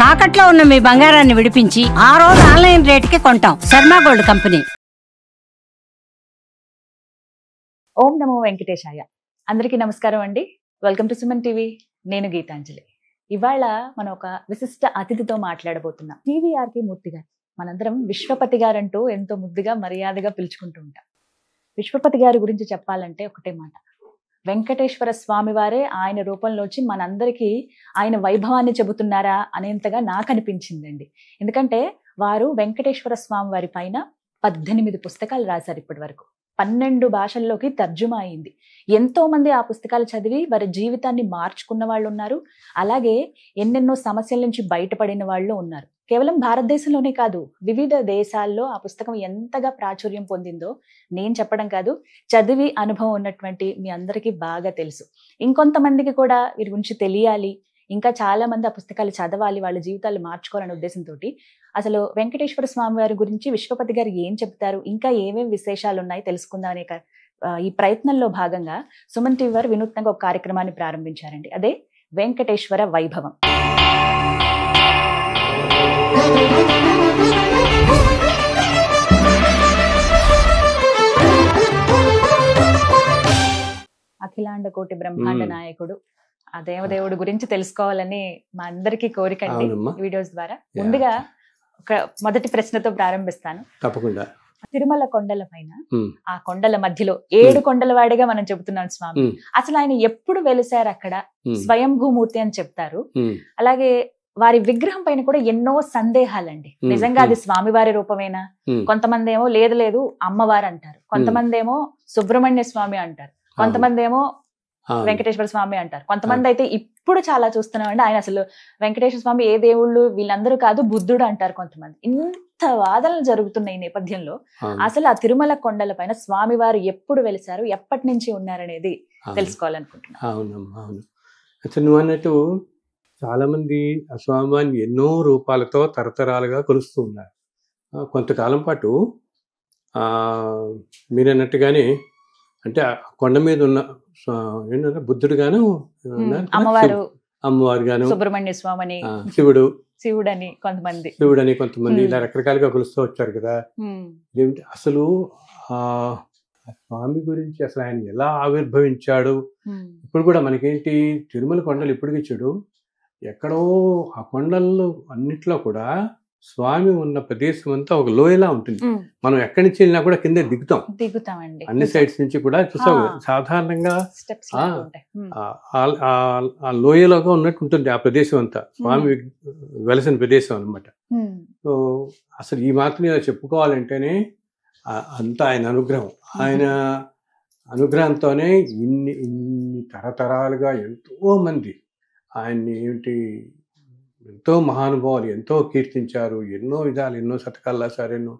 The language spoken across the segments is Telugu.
తాకట్లో ఉన్న మీ బంగారాన్ని విడిపించి ఆ రోజు ఆన్లైన్ రేటుకి కొంటాం. Sharma gold company. ఓం నమో వెంకటేశాయ. అందరికీ నమస్కారం అండి. Welcome to Suman TV. నేను గీతాంజలి. ఇవాళ మనం ఒక విశిష్ట అతిథితో మాట్లాడబోతున్నాం. టీవీఆర్కే మూర్తి గారు. మనందరం విశ్వపతి గారు అంటూ ఎంతో ముద్దుగా మర్యాదగా పిలుచుకుంటూ ఉంటాం. విశ్వపతి గారి గురించి చెప్పాలంటే ఒకటే మాట, వెంకటేశ్వర స్వామి వారే ఆయన రూపంలోంచి మనందరికీ ఆయన వైభవాన్ని చెబుతున్నారా అనేంతగా నాకు అనిపించిందండి. ఎందుకంటే వారు వెంకటేశ్వర స్వామి వారి పైన 18 పుస్తకాలు రాశారు. ఇప్పటి వరకు 12 భాషల్లోకి తర్జుమా అయింది. ఎంతో మంది ఆ పుస్తకాలు చదివి వారి జీవితాన్ని మార్చుకున్న వాళ్ళు ఉన్నారు. అలాగే ఎన్నెన్నో సమస్యల నుంచి బయటపడిన వాళ్ళు ఉన్నారు. కేవలం భారతదేశంలోనే కాదు, వివిధ దేశాల్లో ఆ పుస్తకం ఎంతగా ప్రాచుర్యం పొందిందో నేను చెప్పడం కాదు, చదివి అనుభవం ఉన్నటువంటి మీ అందరికీ బాగా తెలుసు. ఇంకొంతమందికి కూడా వీరి గురించి తెలియాలి, ఇంకా చాలా మంది ఆ పుస్తకాలు చదవాలి, వాళ్ళ జీవితాలు మార్చుకోవాలనే ఉద్దేశంతో అసలు వెంకటేశ్వర స్వామి వారి గురించి విశ్వపతి గారు ఏం చెప్తారు, ఇంకా ఏమేమి విశేషాలు ఉన్నాయి తెలుసుకుందాం అనే ఈ ప్రయత్నంలో భాగంగా సుమన్ టీవీ వారు వినూత్నంగా ఒక కార్యక్రమాన్ని ప్రారంభించారండి. అదే వెంకటేశ్వర వైభవం. అఖిలాండ కోటి బ్రహ్మాండ నాయకుడు ఆ దేవదేవుడు గురించి తెలుసుకోవాలని మా అందరికీ కోరిక అండి వీడియోస్ ద్వారా. ముందుగా ఒక మొదటి ప్రశ్నతో ప్రారంభిస్తాను. తప్పకుండా. తిరుమల కొండల పైన, ఆ కొండల మధ్యలో 7 కొండల వాడిగా మనం చెబుతున్నాం స్వామి. అసలు ఆయన ఎప్పుడు వెలిసారు? అక్కడ స్వయంభూమూర్తి అని చెప్తారు. అలాగే వారి విగ్రహం పైన కూడా ఎన్నో సందేహాలండి. నిజంగా అది స్వామివారి రూపమేనా? కొంతమంది ఏమో లేదు లేదు అమ్మవారు అంటారు, కొంతమంది ఏమో సుబ్రహ్మణ్య స్వామి అంటారు, కొంతమంది ఏమో వెంకటేశ్వర స్వామి అంటారు, కొంతమంది అయితే ఇప్పుడు చాలా చూస్తున్నామండి ఆయన అసలు వెంకటేశ్వర స్వామి ఏ దేవుళ్ళు వీళ్ళందరూ కాదు బుద్ధుడు అంటారు కొంతమంది. ఇంత వాదనలు జరుగుతున్న ఈ నేపథ్యంలో అసలు ఆ తిరుమల కొండల పైన స్వామివారు ఎప్పుడు వెలిసారు, ఎప్పటి నుంచి ఉన్నారనేది తెలుసుకోవాలనుకుంటున్నాను. అవునమ్మా, అవును. అసలు నువ్వు అన్నట్టు చాలా మంది ఆ స్వామివారిని ఎన్నో రూపాలతో తరతరాలుగా కొలుస్తూ ఉన్నారు. కొంతకాలం పాటు మీరన్నట్టుగానే అంటే కొండ మీద ఉన్న ఏంటంటే బుద్ధుడు గాను, అమ్మవారు గాను, సుబ్రహ్మణ్య స్వామి, శివుడని కొంతమంది ఇలా రకరకాలుగా కొలుస్తూ వచ్చారు కదా. ఏమిటి అసలు ఆ స్వామి గురించి అసలు ఆయన ఎలా ఆవిర్భవించాడు? ఇప్పుడు కూడా మనకేంటి తిరుమల కొండలు ఇప్పటికీ చూడు, ఎక్కడో ఆ కొండల్లో అన్నిట్లో కూడా స్వామి ఉన్న ప్రదేశం అంతా ఒక లోయలా ఉంటుంది. మనం ఎక్కడి నుంచి వెళ్ళినా కూడా కింద దిగుతామండి. అన్ని సైడ్స్ నుంచి కూడా చూసాం. సాధారణంగా ఆ లోయలోగా ఉన్నట్టు ఉంటుంది ఆ ప్రదేశం అంతా, స్వామి వెలసిన ప్రదేశం అనమాట. సో అసలు ఈ మాత్రం చెప్పుకోవాలంటేనే అంతా ఆయన అనుగ్రహం. ఆయన అనుగ్రహంతోనే ఇన్ని తరతరాలుగా ఎంతో మంది ఆయన్ని ఎంతో మహానుభావులు ఎంతో కీర్తించారు. ఎన్నో విధాలు, ఎన్నో శతకాలు రాశారు.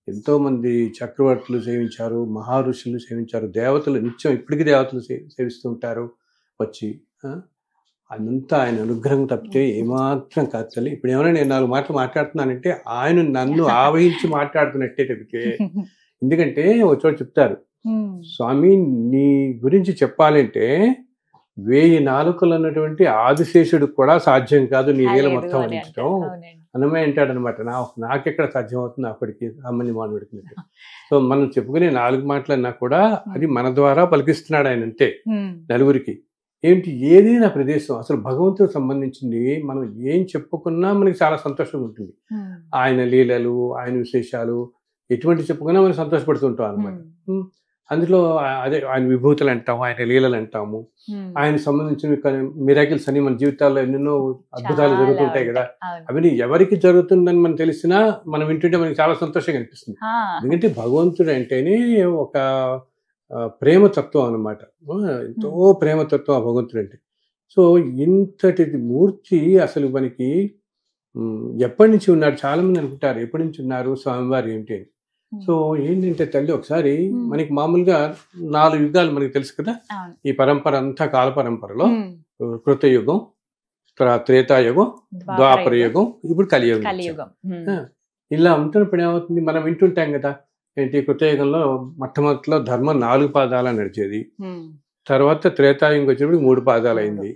ఎంతో మంది చక్రవర్తులు సేవించారు, మహారుషులు సేవించారు, దేవతలు నిత్యం ఇప్పటికీ దేవతలు సేవిస్తూ ఉంటారు వచ్చి. అదంతా ఆయన అనుగ్రహం తప్పితే ఏమాత్రం కాదు తల్లి. ఇప్పుడు ఏమైనా నేను 4 మాటలు మాట్లాడుతున్నానంటే ఆయన నన్ను ఆవహించి మాట్లాడుతున్నట్టే తప్పితే. ఎందుకంటే ఒక చోట చెప్తారు, స్వామి నీ గురించి చెప్పాలంటే 1000 నాలుకలు అన్నటువంటి ఆదిశేషుడు కూడా సాధ్యం కాదు నీ లీల మొత్తం అందించడం అన్నమే అంటాడనమాట. నాకెక్కడ సాధ్యం అవుతుంది అప్పటికి సామాన్య మానవుడికి. సో మనం చెప్పుకునే 4 మాటలన్నా కూడా అది మన ద్వారా పలికిస్తున్నాడు ఆయన అంతే నలుగురికి. ఏంటి ఏదైనా ప్రదేశం అసలు భగవంతుడికి సంబంధించింది మనం ఏం చెప్పుకున్నా మనకి చాలా సంతోషంగా ఉంటుంది. ఆయన లీలలు, ఆయన విశేషాలు ఎటువంటి చెప్పుకున్నా మనం సంతోషపడుతుంటాం అనమాట. అందులో అదే ఆయన విభూతులు అంటాము, ఆయన లీలలు అంటాము, ఆయన సంబంధించిన మిరాకిల్స్ అని మన జీవితాల్లో ఎన్నెన్నో అద్భుతాలు జరుగుతుంటాయి కదా. అవన్నీ ఎవరికి జరుగుతుందని మనం తెలిసినా మనం వింటుంటే మనకి చాలా సంతోషంగా అనిపిస్తుంది. ఎందుకంటే భగవంతుడు అంటేనే ఒక ప్రేమతత్వం అనమాట. ఎంతో ప్రేమతత్వం ఆ భగవంతుడు అంటే. సో ఇంతటి మూర్తి అసలు మనకి ఎప్పటి నుంచి ఉన్నాడు? చాలా మంది అనుకుంటారు ఎప్పటి నుంచి ఉన్నారు స్వామివారు ఏమిటి అని. సో ఏంటంటే తల్లి, ఒకసారి మనకి మామూలుగా 4 యుగాలు మనకి తెలుసు కదా. ఈ పరంపర అంతా కాల పరంపరలో కృతయుగం, త్రేతాయుగం, ద్వాపర యుగం, ఇప్పుడు కలియుగం. ఇలా ఉంటున్నప్పుడు ఏమవుతుంది, మనం వింటుంటాం కదా. ఏంటి కృతయుగంలో మొట్టమొదటిలో ధర్మం 4 పాదాల నడిచేది, తర్వాత త్రేతాయుగంకి వచ్చేటప్పటికి 3 పాదాలు అయింది.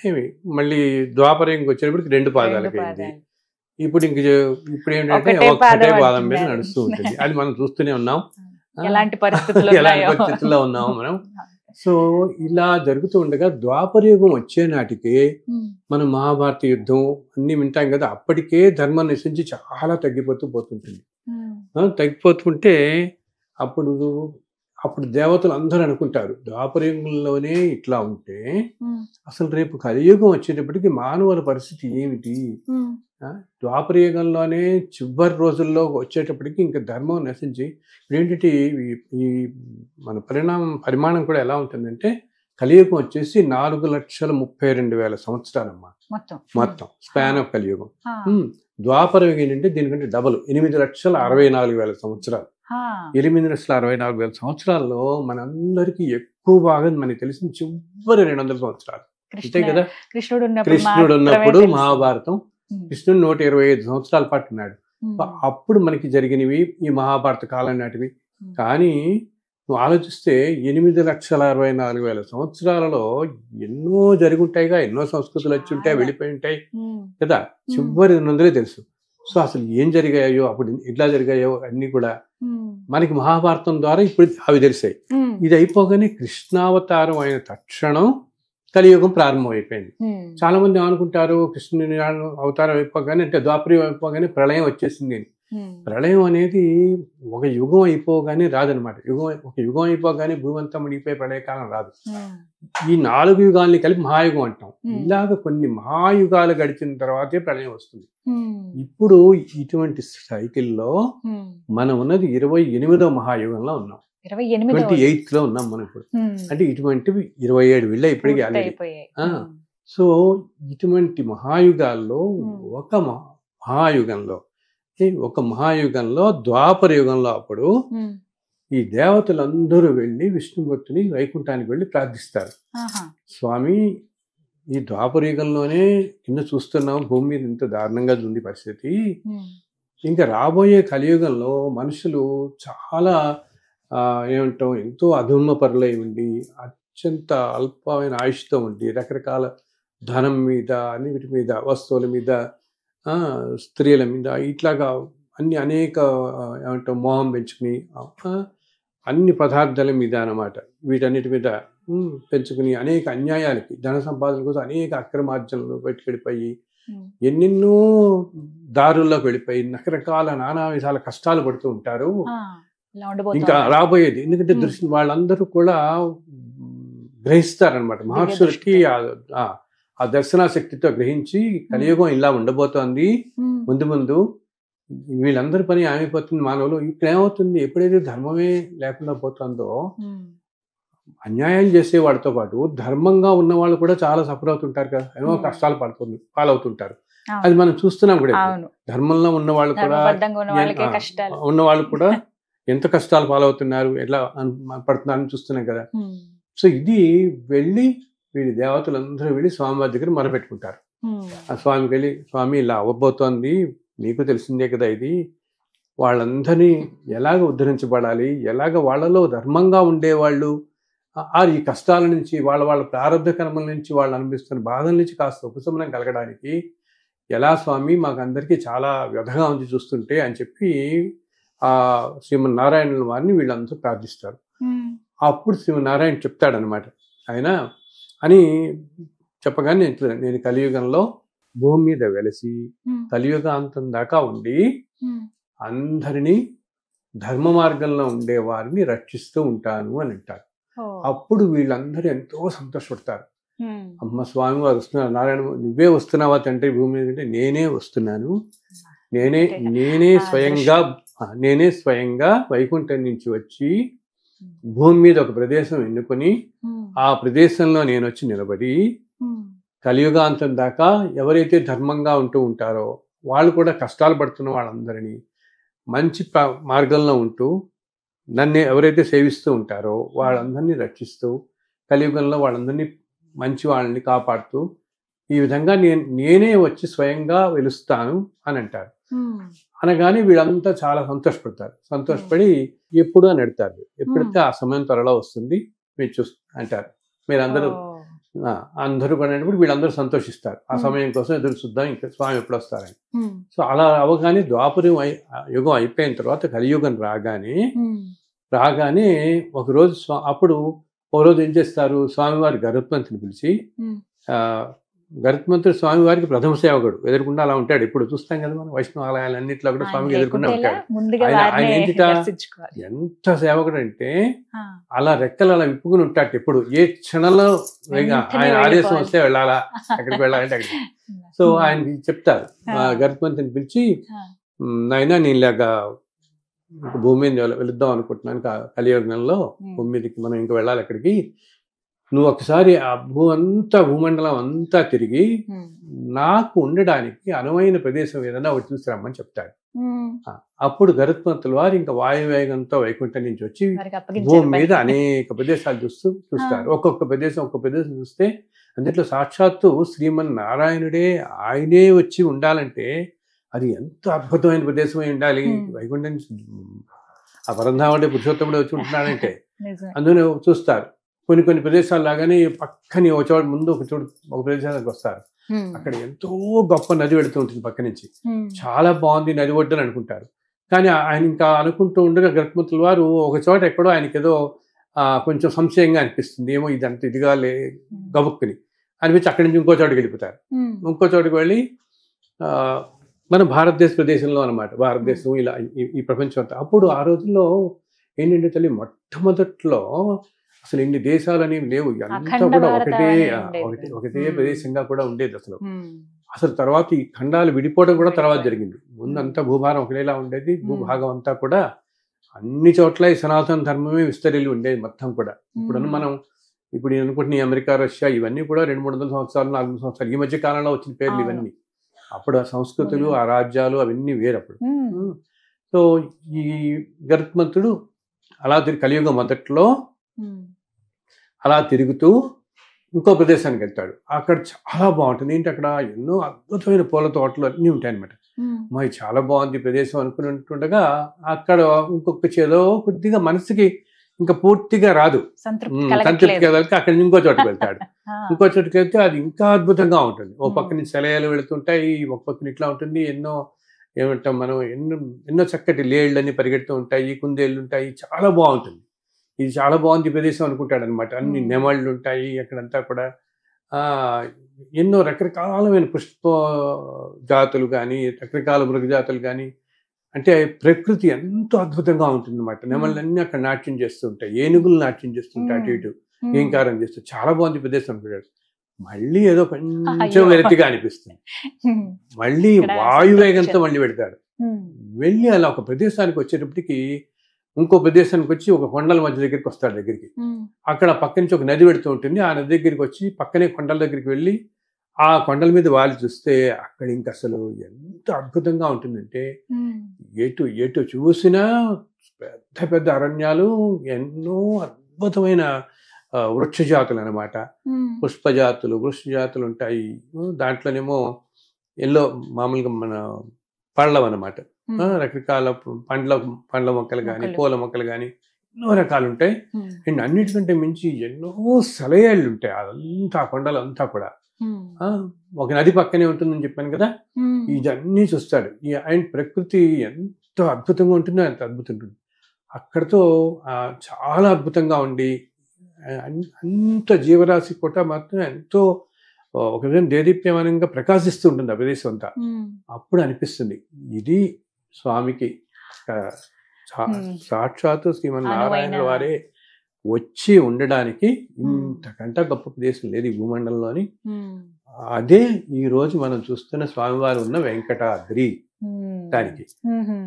ఏమి మళ్ళీ ద్వాపరయుగంకి వచ్చేటప్పటికి 2 పాదాలకి అయింది. ఇప్పుడు ఇప్పుడు ఏంటంటే ఒకటే పాదం మీద నడుస్తూ ఉంటుంది. అది మనం చూస్తూనే ఉన్నాం. ఎలాంటి ఎలాంటి పరిస్థితుల్లో ఉన్నాము మనం. సో ఇలా జరుగుతూ ఉండగా ద్వాపరయుగం వచ్చే నాటికి మనం మహాభారత యుద్ధం అన్ని వింటాం కదా, అప్పటికే ధర్మం నశించి చాలా పోతుంటుంది. తగ్గిపోతుంటే అప్పుడు దేవతలు అందరూ అనుకుంటారు ద్వాపరయుగంలోనే ఇట్లా ఉంటే అసలు రేపు కలియుగం వచ్చేటప్పటికి మానవుల పరిస్థితి ఏమిటి? ద్వాపరయుగంలోనే చివరి రోజుల్లో వచ్చేటప్పటికి ఇంకా ధర్మం నశించి ఏంటంటే ఈ మన పరిమాణం కూడా ఎలా ఉంటుందంటే కలియుగం వచ్చేసి 4,32,000 సంవత్సరాలమ్మా మొత్తం స్పాన్ ఆఫ్ కలియుగం. ద్వాపరయుగం ఏంటంటే దీనికంటే డబల్ 8,64,000 సంవత్సరాలు. 8,64,000 సంవత్సరాల్లో మనందరికీ ఎక్కువ భాగం మనకి తెలిసిన చివరి 200 సంవత్సరాలు అంతే కదా. కృష్ణుడు ఉన్నప్పుడు మహాభారతం, కృష్ణుడు 125 సంవత్సరాల పాటు ఉన్నాడు. అప్పుడు మనకి జరిగినవి ఈ మహాభారత కాలం నాటివి. కానీ నువ్వు ఆలోచిస్తే 8,64,000 సంవత్సరాలలో ఎన్నో జరుగుంటాయిగా, ఎన్నో సంస్కృతులు వచ్చి ఉంటాయి, వెళ్ళిపోయి ఉంటాయి కదా, చివరి 200 తెలుసు. సో అసలు ఏం జరిగాయో అప్పుడు ఎట్లా జరిగాయో అన్ని కూడా మనకి మహాభారతం ద్వారా ఇప్పుడు అవి తెలిసాయి. ఇది అయిపోగానే కృష్ణావతారం అయిన తక్షణం కలియుగం ప్రారంభమైపోయింది. చాలా మంది ఏమనుకుంటారు కృష్ణుని అవతారం అయిపోగానే అంటే ద్వాపరయుగం అయిపోగానే ప్రళయం వచ్చేసింది. ప్రళయం అనేది ఒక యుగం అయిపోగానే రాదనమాట. ఒక యుగం అయిపోగానే భూమంతా మునిగిపోయే ప్రళయకాలం రాదు. ఈ 4 యుగాల్ని కలిపి మహాయుగం అంటాం. ఇలాగ కొన్ని మహాయుగాలు గడిచిన తర్వాతే ప్రళయం వస్తుంది. ఇప్పుడు ఇటువంటి సైకిల్లో మనం ఉన్నది 28వ మహాయుగంలో ఉన్నాం, 28th లో ఉన్నాం మనం ఇప్పుడు. అంటే ఇటువంటివి 27 వెళ్ళా ఇప్పటికీ ఆల్రెడీ. సో ఇటువంటి మహాయుగాల్లో ఒక మహాయుగంలో ద్వాపర యుగంలో అప్పుడు ఈ దేవతలందరూ వెళ్ళి విష్ణుమూర్తిని వైకుంఠానికి వెళ్ళి ప్రార్థిస్తారు. స్వామి ఈ ద్వాపర యుగంలోనే కింద చూస్తున్నాం భూమి మీద ఇంత దారుణంగా ఉంది పరిస్థితి, ఇంకా రాబోయే కలియుగంలో మనుషులు చాలా ఏమంటాం ఎంతో అధుమ్మ ఉండి అత్యంత అల్పమైన ఆయుష్తో ఉండి రకరకాల ధనం మీద అన్నిటి మీద వస్తువుల మీద స్త్రీల మీద ఇట్లాగా అనేక ఏమంటాం మోహం పెంచుకుని అన్ని పదార్థాల మీద అన్నమాట, వీటన్నిటి మీద పెంచుకుని అనేక అన్యాయాలకి ధన సంపాదన కోసం అనేక అక్రమార్జనలు పెట్టుకెళ్ళిపోయి ఎన్నెన్నో దారుల్లోకి వెళ్ళిపోయి రకరకాల నానా విధాల కష్టాలు పడుతూ ఉంటారు. ఇంకా రాబోయేది ఎందుకంటే దృష్టి వాళ్ళందరూ కూడా గ్రహిస్తారనమాట. మహర్షులకి ఆ దర్శనాశక్తితో గ్రహించి కలియుగం ఇలా ఉండబోతోంది, ముందు ముందు వీళ్ళందరి పని ఆమెపోతుంది మానవులు. ఇప్పుడు ఏమవుతుంది, ఎప్పుడైతే ధర్మమే లేకుండా పోతుందో అన్యాయం చేసే వాడితో పాటు ధర్మంగా ఉన్న వాళ్ళు కూడా చాలా సఫర్ అవుతుంటారు కదా, ఏమో కష్టాలు పాలవుతుంటారు. అది మనం చూస్తున్నాం కూడా. ధర్మంలో ఉన్న వాళ్ళు కూడా ఎంత కష్టాలు పాలవుతున్నారు, ఎట్లా పడుతున్నారని చూస్తున్నాం కదా. సో ఇది వెళ్ళి వీడి దేవతలందరూ వెళ్ళి స్వామివారి దగ్గర మొరపెట్టుకుంటారు. ఆ స్వామికి వెళ్ళి, స్వామి ఇలా అవ్వబోతోంది, నీకు తెలిసిందే కదా ఇది, వాళ్ళందరినీ ఎలాగ ఉద్ధరించబడాలి, ఎలాగ వాళ్ళలో ధర్మంగా ఉండేవాళ్ళు ఈ కష్టాల నుంచి వాళ్ళ ప్రారంభ కర్మల నుంచి వాళ్ళు అనిపిస్తున్న బాధల నుంచి కాస్త ఉపశమనం కలగడానికి ఎలా స్వామి, మాకు అందరికీ చాలా వ్యధగా ఉంది చూస్తుంటే అని చెప్పి ఆ శ్రీమన్నారాయణ వారిని వీళ్ళందరూ ప్రార్థిస్తారు. అప్పుడు శ్రీమన్నారాయణ చెప్తాడనమాట, ఆయన అని చెప్పగానే నేను కలియుగంలో భూమి మీద వెలసి కలియుగాంతం దాకా ఉండి అందరినీ ధర్మ మార్గంలో ఉండే వారిని రక్షిస్తూ ఉంటాను అని అంటారు. అప్పుడు వీళ్ళందరూ ఎంతో సంతోషపడతారు. అమ్మ స్వామి వారు వస్తున్నారు, నారాయణ నువ్వే వస్తున్నావా తండ్రి భూమి మీద అంటే నేనే వస్తున్నాను, నేనే స్వయంగా వైకుంఠం నుంచి వచ్చి భూమి మీద ఒక ప్రదేశం ఎన్నుకొని ఆ ప్రదేశంలో నేను వచ్చి నిలబడి కలియుగాంతం దాకా ఎవరైతే ధర్మంగా ఉంటూ ఉంటారో వాళ్ళు కూడా కష్టాలు పడుతున్న వాళ్ళందరినీ మంచి మార్గంలో ఉంటూ నన్ను ఎవరైతే సేవిస్తూ ఉంటారో వాళ్ళందరినీ రక్షిస్తూ కలియుగంలో వాళ్ళందరినీ మంచి వాళ్ళని కాపాడుతూ ఈ విధంగా నేనే వచ్చి స్వయంగా వెలుస్తాను అని అంటారు. అనగానే వీళ్ళంతా చాలా సంతోషపడి ఎప్పుడు అని అడతారు. ఎప్పుడైతే ఆ సమయం త్వరలో వస్తుంది మీరు అంటారు. మీరందరూ అందరూ పడినప్పుడు వీళ్ళందరూ సంతోషిస్తారు. ఆ సమయం కోసం ఎదురు చూద్దాం, ఇంకా స్వామి ఎప్పుడు వస్తారని. సో అలా అవగానే ద్వాపరం యుగం అయిపోయిన తర్వాత కలియుగం రాగానే ఒకరోజు అప్పుడు ఒకరోజు ఏం చేస్తారు, స్వామివారి గరుత్మంతుని పిలిచి, గరుత్మంతుడు స్వామివారికి ప్రథమ సేవకుడు, ఎదురుకుండా అలా ఉంటాడు. ఇప్పుడు చూస్తాం కదా మనం వైష్ణవ ఆలయాలన్నింటిలో కూడా స్వామికి ఎదురుకుండా ఉంటాడు. ఆయన ఏంటిట ఎంత సేవకుడు అంటే అలా రెక్కలు అలా విప్పుకుని ఉంటాడు. ఎప్పుడు ఏ క్షణంలో ఆయన ఆదేశం వస్తే వెళ్ళాలా, ఎక్కడికి వెళ్ళాలంటే అక్కడికి. సో ఆయనకి చెప్తారు, గరుత్మంతుని పిలిచి, నాయనా నేను ఇలాగా భూమి మీద వెళుద్దాం అనుకుంటున్నాను, కలియుగంలో భూమి మీదకి మనం ఇంకా వెళ్ళాలి అక్కడికి, నువ్వు ఒకసారి ఆ భూమండలం అంతా తిరిగి నాకు ఉండడానికి అనువైన ప్రదేశం ఏదైనా ఒకటి చూసిరమ్మని చెప్తాడు. అప్పుడు గరుత్మంతుల వారు ఇంకా వాయువేగంతో వైకుంఠం నుంచి వచ్చి భూమి మీద అనేక ప్రదేశాలు చూస్తారు. ఒక్కొక్క ప్రదేశం చూస్తే అందులో సాక్షాత్తు శ్రీమన్నారాయణుడే ఆయనే వచ్చి ఉండాలంటే అది ఎంత అద్భుతమైన ప్రదేశమై ఉండాలి. వైకుంఠం ఆ పరంధాముడే పురుషోత్తముడే వచ్చి ఉంటున్నాడంటే అందులో చూస్తారు. కొన్ని ప్రదేశాలు లాగానే పక్కని ఒక చోట ముందు ఒక ప్రదేశానికి వస్తారు. అక్కడ ఎంతో గొప్ప నది వెళుతూ ఉంటుంది పక్క నుంచి, చాలా బాగుంది నది ఒడ్డని అనుకుంటారు. కానీ ఆయన ఇంకా అనుకుంటూ ఉండగా గరుత్మంతుల వారు ఒక చోట ఎక్కడో ఆయనకి ఏదో కొంచెం సంశయంగా అనిపిస్తుంది, ఏమో ఇదంతా ఇదిగా గబుక్కుని అనిపించి అక్కడి నుంచి ఇంకో చోటుకి వెళ్ళిపోతారు. ఇంకో చోటుకి వెళ్ళి మన భారతదేశ ప్రదేశంలో అనమాట, భారతదేశం ఇలా ఈ ప్రపంచం అంతా. అప్పుడు ఆ రోజుల్లో ఏంటంటే తల్లి, మొట్టమొదట్లో అసలు ఇన్ని దేశాలు అనేవి లేవు, అంతా కూడా ఒకటే ప్రదేశంగా కూడా ఉండేది. అసలు తర్వాత ఈ ఖండాలు విడిపోవడం కూడా తర్వాత జరిగింది. ముందంతా భూభారం ఒకటేలా ఉండేది, భూభాగం అంతా కూడా అన్ని చోట్ల ఈ సనాతన ధర్మమే విస్తరిల్లి ఉండేది మొత్తం కూడా. ఇప్పుడు నేను అనుకుంటున్న అమెరికా, రష్యా ఇవన్నీ కూడా 200-300 సంవత్సరాలు 400 సంవత్సరాలు ఈ మధ్య కాలంలో వచ్చిన పేర్లు ఇవన్నీ. అప్పుడు ఆ సంస్కృతులు, ఆ రాజ్యాలు అవన్నీ వేరప్పుడు. సో ఈ గరుత్మంతుడు అలా కలియుగం మొదట్లో అలా తిరుగుతూ ఇంకో ప్రదేశానికి వెళ్తాడు. అక్కడ చాలా బాగుంటుంది. ఏంటి అక్కడ ఎన్నో అద్భుతమైన పూల తోటలు అన్నీ ఉంటాయన్నమాట. మరి చాలా బాగుంది ప్రదేశం అనుకుంటుండగా అక్కడ ఇంకొక చేదో కొద్దిగా మనసుకి ఇంకా పూర్తిగా రాదు, సంతృప్తి కలగక అక్కడి నుంచి ఇంకో చోటుకు వెళ్తాడు. ఇంకో చోటుకి వెళ్తే అది ఇంకా అద్భుతంగా ఉంటుంది. ఓ పక్క నుంచి సెలయాలు వెళుతుంటాయి, ఒక పక్కన ఇట్లా ఉంటుంది, ఏమంటాం మనం ఎన్నో చక్కటి లేళ్ళని పరిగెడుతూ ఉంటాయి, కుందేళ్ళు ఉంటాయి, చాలా బాగుంటుంది. ఇది చాలా బాగుంది ప్రదేశం అనుకుంటాడు అనమాట. అన్ని నెమళ్ళు ఉంటాయి అక్కడంతా కూడా, ఎన్నో రకరకాలమైన పుష్ప జాతులు కానీ రకరకాల మృగజాతులు కానీ, అంటే ప్రకృతి ఎంతో అద్భుతంగా ఉంటుంది అనమాట. నెమళ్ళన్నీ అక్కడ నాట్యం చేస్తూ ఉంటాయి, ఏనుగులు నాట్యం చేస్తుంటాయి, అటు ఇటు ఏంకారం చేస్తూ, చాలా బాగుంది ప్రదేశం అనుకుంటాడు. మళ్ళీ ఏదో కొంచెం వెరతిగా అనిపిస్తుంది, మళ్ళీ వాయువేగంతో మళ్ళీ పెడతాడు. వెళ్ళి అలా ఒక ప్రదేశానికి వచ్చేటప్పటికి ఇంకో ప్రదేశానికి వచ్చి ఒక కొండల మధ్య దగ్గరికి వస్తాడు. దగ్గరికి అక్కడ పక్క నుంచి ఒక నది పెడుతూ ఉంటుంది. ఆ నది దగ్గరికి వచ్చి పక్కనే కొండల దగ్గరికి వెళ్ళి ఆ కొండల మీద వాలి చూస్తే అక్కడ ఇంకా అసలు ఎంత అద్భుతంగా ఉంటుందంటే, ఎటు చూసినా పెద్ద పెద్ద అరణ్యాలు, ఎన్నో అద్భుతమైన వృక్ష జాతులు అనమాట. పుష్పజాతులు, వృక్ష జాతులు ఉంటాయి. దాంట్లోనేమో మామూలుగా మన పళ్ళం అనమాట, రకరకాల పండ్ల మొక్కలు కానీ పూల మొక్కలు కానీ ఎన్నో రకాలు ఉంటాయి. అండ్ అన్నిటికంటే మించి ఎన్నో సెలయేళ్ళు ఉంటాయి. అదంతా కొండలు అంతా కూడా ఒక నది పక్కనే ఉంటుందని చెప్పాను కదా, ఇదన్నీ చూస్తాడు. అండ్ ప్రకృతి ఎంత అద్భుతంగా ఉంటుందో అంత అద్భుతం ఉంటుంది. అక్కడితో చాలా అద్భుతంగా ఉండి అంత జీవరాశి కూడా మాత్రం ఎంతో ఒక విధంగా దేదీప్యమానంగా ప్రకాశిస్తూ ఉంటుంది ఆ ప్రదేశం అంతా. అప్పుడు అనిపిస్తుంది ఇది స్వామికి సాక్షాత్తు శ్రీమన్నారాయణ వారే వచ్చి ఉండడానికి ఇంతకంటే గొప్ప ప్రదేశం లేదు ఈ భూమండలంలోని. అదే ఈ రోజు మనం చూస్తున్న స్వామివారు ఉన్న వెంకటాద్రి.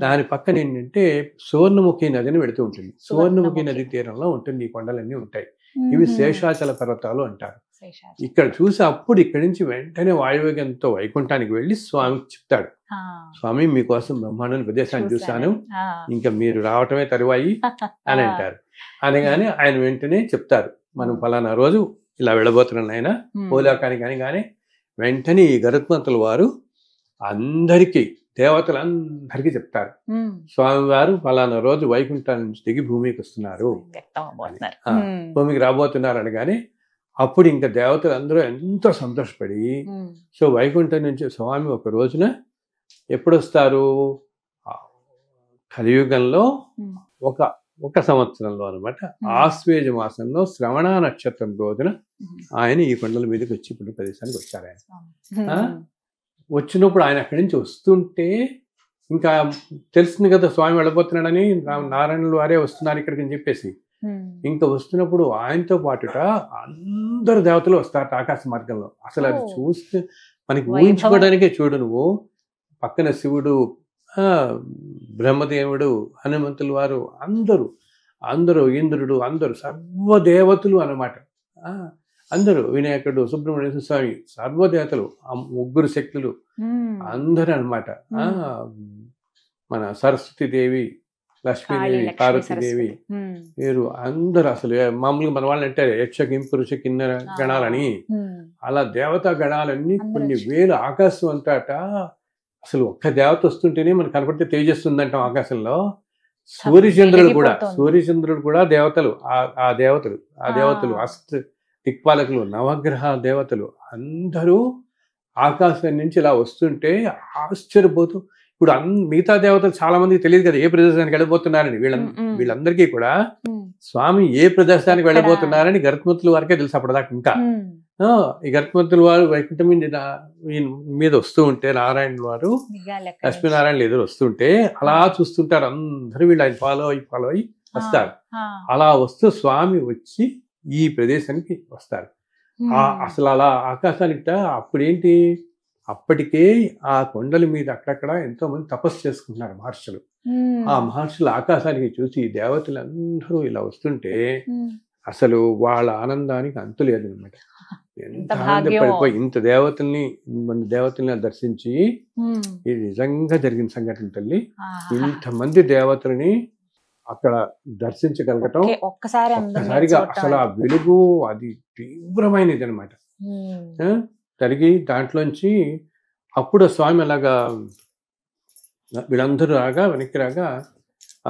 దాని పక్కన ఏంటంటే సువర్ణముఖి నది అని వెళుతూ ఉంటుంది. సువర్ణముఖి నది తీరంలో ఉంటుంది, ఈ కొండలన్నీ ఉంటాయి. ఇవి శేషాచల పర్వతాలు అంటారు. ఇక్కడ చూసి అప్పుడు ఇక్కడి నుంచి వెంటనే వాయువేగంతో వైకుంఠానికి వెళ్ళి స్వామికి చెప్తాడు, స్వామి మీకోసం బ్రహ్మాండ ప్రదేశాన్ని చూశాను, ఇంకా మీరు రావటమే తరువాయి అని అంటారు. అనగానే ఆయన వెంటనే చెప్తారు, మనం ఫలానా రోజు ఇలా వెళ్ళబోతున్నాను ఆయన భూలోకానికి అనగానే వెంటనే ఈ గరుత్మంతుల వారు అందరికీ దేవతలందరికీ చెప్తారు, స్వామివారు ఫలానా రోజు వైకుంఠం నుంచి దిగి భూమికి వస్తున్నారు, భూమికి రాబోతున్నారు అనగానే అప్పుడు ఇంకా దేవతలు అందరూ ఎంతో సంతోషపడి సో వైకుంఠం నుంచి స్వామి ఒక రోజున ఎప్పుడు వస్తారు, కలియుగంలో ఒక ఒక సంవత్సరంలో అనమాట, ఆశ్వేజ మాసంలో శ్రవణ నక్షత్రం రోజున ఆయన ఈ కొండల మీదకి వచ్చి ఇప్పుడు ప్రదేశానికి వచ్చారు. ఆయన వచ్చినప్పుడు ఆయన అక్కడి నుంచి వస్తుంటే ఇంకా తెలిసింది కదా స్వామి వెళ్ళబోతున్నాడని, నారాయణులు వారే వస్తున్నారు ఇక్కడికి అని చెప్పేసి ఇంకా వస్తున్నప్పుడు ఆయనతో పాటుట అందరు దేవతలు వస్తారు ఆకాశ మార్గంలో. అసలు అది చూస్తే మనకి ఊహించుకోవడానికే, చూడు నువ్వు పక్కన శివుడు, బ్రహ్మదేవుడు, హనుమంతులు వారు అందరూ ఇంద్రుడు, అందరూ సర్వదేవతలు అన్నమాట. అందరూ వినాయకుడు, సుబ్రహ్మణ్య స్వామి, సర్వదేవతలు, ముగ్గురు శక్తులు అందరూ అనమాట. మన సరస్వతీదేవి, లక్ష్మీదేవి, పార్వతీదేవి, వీరు అందరూ అసలు మామూలుగా మన వాళ్ళు అంటే యక్ష కింపురుష కిన్నెర గణాలని, అలా దేవతా గణాలన్నీ కొన్ని వేలు ఆకాశం అంతాట. అసలు ఒక్క దేవత వస్తుంటేనే మనకు కనపడితే తేజస్సుందంటాం ఆకాశంలో. సూర్యచంద్రుడు కూడా దేవతలు, ఆ దేవతలు అష్ట దిక్పాలకులు, నవగ్రహ దేవతలు అందరూ ఆకాశం నుంచి ఇలా వస్తుంటే ఆశ్చర్యపోతూ, ఇప్పుడు మిగతా దేవతలు చాలా మందికి తెలియదు కదా ఏ ప్రదేశానికి వెళ్ళబోతున్నారని. వీళ్ళందరికీ కూడా స్వామి ఏ ప్రదేశానికి వెళ్ళబోతున్నారని గరుత్మంతుల వారికే తెలుసు అప్పటిదాకా. ఇంకా ఈ గరుత్మంతుల వారు వైకుంఠం మీద వస్తూ ఉంటే, నారాయణ వారు లక్ష్మీనారాయణలు ఎదురు వస్తుంటే అలా చూస్తుంటారు అందరూ. వీళ్ళు ఆయన ఫాలో అయ్యి వస్తారు. అలా వస్తూ స్వామి వచ్చి ఈ ప్రదేశానికి వస్తారు. అసలు అలా ఆకాశానికి అప్పుడేంటి, అప్పటికే ఆ కొండల మీద అక్కడక్కడ ఎంతో మంది తపస్సు చేసుకుంటున్నారు మహర్షులు. ఆ మహర్షులు ఆకాశానికి చూసి దేవతలందరూ ఇలా వస్తుంటే అసలు వాళ్ళ ఆనందానికి అంతు లేదనమాట. ఎంత ఆనందపడిపోయి ఇంత దేవతల్ని దర్శించి, ఇది నిజంగా జరిగిన సంఘటన తల్లి. ఇంతమంది దేవతల్ని అక్కడ దర్శించగలగటం ఒక్కసారిగా అసలు ఆ వెలుగు అది తీవ్రమైనది అనమాట. జరిగి దాంట్లోంచి అప్పుడు స్వామి అలాగా వీళ్ళందరూ వెనక్కి రాగా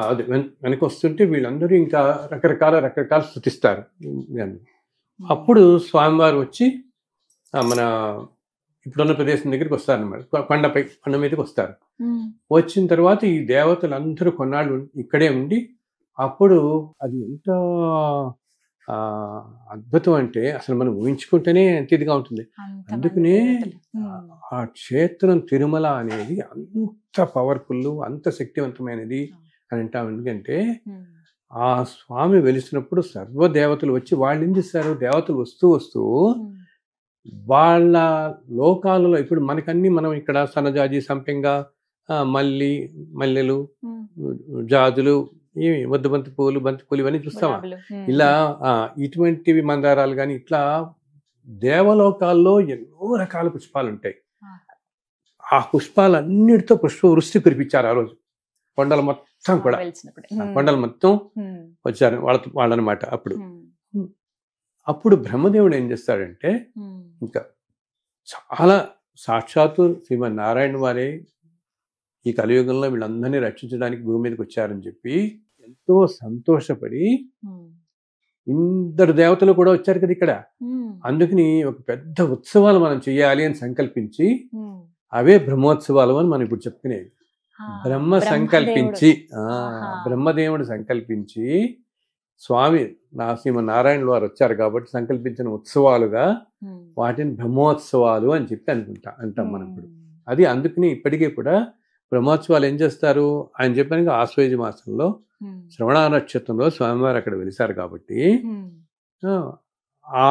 అది వెనక్కి వస్తుంటే వీళ్ళందరూ ఇంకా రకరకాల స్తుతిస్తారు. అప్పుడు స్వామివారు వచ్చి మన ఇప్పుడున్న ప్రదేశం దగ్గరికి వస్తారు అన్నమాట. కొండ మీదకి వస్తారు. వచ్చిన తర్వాత ఈ దేవతలందరూ కొన్నాళ్ళు ఇక్కడే ఉండి, అప్పుడు అది ఎంత అద్భుతం అంటే అసలు మనం ఊహించుకుంటేనే ఎంత ఇదిగా ఉంటుంది. అందుకనే ఆ క్షేత్రం తిరుమల అనేది అంత పవర్ఫుల్, అంత శక్తివంతమైనది అని అంటాం. ఎందుకంటే ఆ స్వామి వెలిసినప్పుడు సర్వదేవతలు వచ్చి వాళ్ళు ఏం చేస్తారు, దేవతలు వస్తూ వాళ్ళ లోకాలలో ఇప్పుడు మనకన్నీ మనం ఇక్కడ సన్నజాజి, సంపెంగ, మల్లెలు, జాజులు, బంతి పూలు ఇవన్నీ చూస్తామా. ఇలా ఇటువంటివి మందారాలు కానీ ఇట్లా దేవలోకాల్లో ఎన్నో రకాల పుష్పాలు ఉంటాయి. ఆ పుష్పాలన్నిటితో పుష్పవృష్టి కురిపించారు ఆ రోజు. కొండలు మొత్తం వచ్చారు వాళ్ళనమాట. అప్పుడు బ్రహ్మదేవుడు ఏం చేస్తాడంటే, ఇంకా చాలా సాక్షాత్తు శ్రీమన్నారాయణ వారే ఈ కలియుగంలో వీళ్ళందరినీ రక్షించడానికి భూమి మీదకి వచ్చారని చెప్పి ఎంతో సంతోషపడి, ఇందరు దేవతలు కూడా వచ్చారు కదా ఇక్కడ, అందుకని ఒక పెద్ద ఉత్సవాలు మనం చేయాలి అని సంకల్పించి, అవే బ్రహ్మోత్సవాలు అని మనం ఇప్పుడు చెప్పుకునేది. బ్రహ్మదేవుడు సంకల్పించి స్వామి శ్రీమన్నారాయణులు వారు వచ్చారు కాబట్టి సంకల్పించిన ఉత్సవాలుగా వాటిని బ్రహ్మోత్సవాలు అని చెప్పి అంటాం మనం ఇప్పుడు. అది అందుకని ఇప్పటికీ కూడా బ్రహ్మోత్సవాలు ఏం చేస్తారు, ఆయన చెప్పాను ఆశ్వేజ మాసంలో శ్రవణ నక్షత్రంలో స్వామివారు అక్కడ వెలిసారు కాబట్టి ఆ